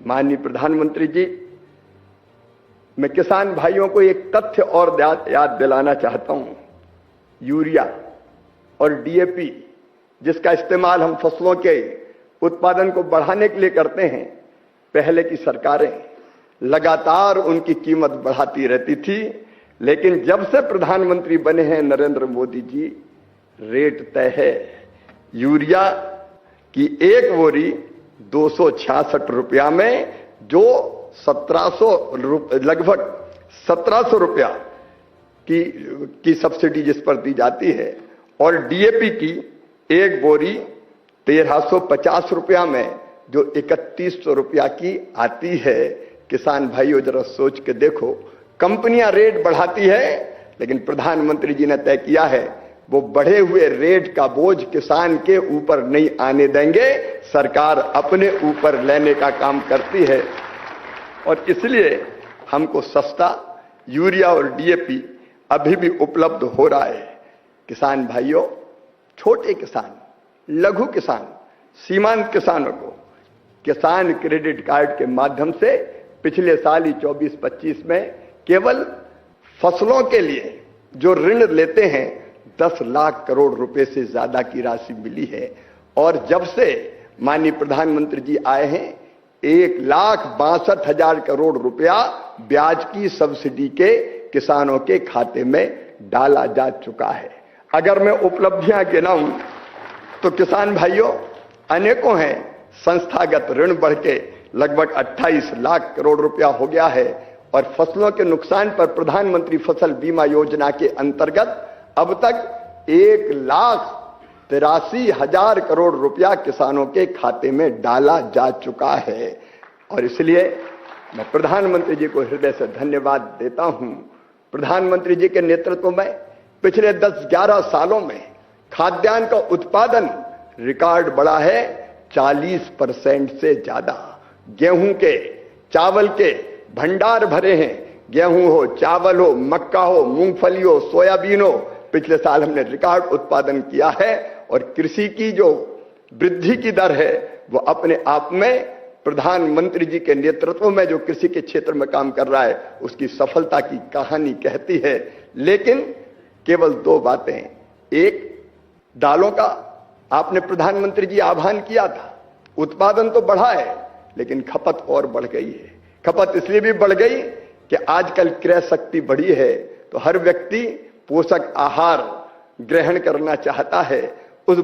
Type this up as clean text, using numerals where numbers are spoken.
माननीय प्रधानमंत्री जी, मैं किसान भाइयों को एक तथ्य और याद दिलाना चाहता हूं। यूरिया और डीएपी जिसका इस्तेमाल हम फसलों के उत्पादन को बढ़ाने के लिए करते हैं, पहले की सरकारें लगातार उनकी कीमत बढ़ाती रहती थी, लेकिन जब से प्रधानमंत्री बने हैं नरेंद्र मोदी जी, रेट तय है। यूरिया की एक बोरी 266 रुपया में, जो 1700 लगभग 1700 रुपया की सब्सिडी जिस पर दी जाती है, और डीएपी की एक बोरी 1350 रुपया में, जो 3100 रुपया की आती है। किसान भाइयों, जरा सोच के देखो, कंपनियां रेट बढ़ाती है, लेकिन प्रधानमंत्री जी ने तय किया है वो बढ़े हुए रेट का बोझ किसान के ऊपर नहीं आने देंगे। सरकार अपने ऊपर लेने का काम करती है, और इसलिए हमको सस्ता यूरिया और डीएपी अभी भी उपलब्ध हो रहा है। किसान भाइयों, छोटे किसान, लघु किसान, सीमांत किसानों को किसान क्रेडिट कार्ड के माध्यम से पिछले साल ही 24-25 में केवल फसलों के लिए जो ऋण लेते हैं 10 लाख करोड़ रुपए से ज्यादा की राशि मिली है। और जब से माननीय प्रधानमंत्री जी आए हैं, 1,62,000 करोड़ रुपया ब्याज की सब्सिडी के किसानों के खाते में डाला जा चुका है। अगर मैं उपलब्धियां गिनाऊं तो किसान भाइयों, अनेकों हैं। संस्थागत ऋण बढ़ के लगभग 28 लाख करोड़ रुपया हो गया है, और फसलों के नुकसान पर प्रधानमंत्री फसल बीमा योजना के अंतर्गत अब तक 1,83,000 करोड़ रुपया किसानों के खाते में डाला जा चुका है। और इसलिए मैं प्रधानमंत्री जी को हृदय से धन्यवाद देता हूं। प्रधानमंत्री जी के नेतृत्व में पिछले 10-11 सालों में खाद्यान्न का उत्पादन रिकॉर्ड बढ़ा है 40% से ज्यादा। गेहूं के, चावल के भंडार भरे हैं। गेहूं हो, चावल हो, मक्का हो, मूंगफली हो, सोयाबीन हो, पिछले साल हमने रिकॉर्ड उत्पादन किया है। और कृषि की जो वृद्धि की दर है वो अपने आप में प्रधानमंत्री जी के नेतृत्व में जो कृषि के क्षेत्र में काम कर रहा है उसकी सफलता की कहानी कहती है। लेकिन केवल 2 बातें। एक, दालों का आपने प्रधानमंत्री जी आह्वान किया था, उत्पादन तो बढ़ा है लेकिन खपत और बढ़ गई है। खपत इसलिए भी बढ़ गई कि आजकल क्रय शक्ति बढ़ी है, तो हर व्यक्ति पोषक आहार ग्रहण करना चाहता है। उस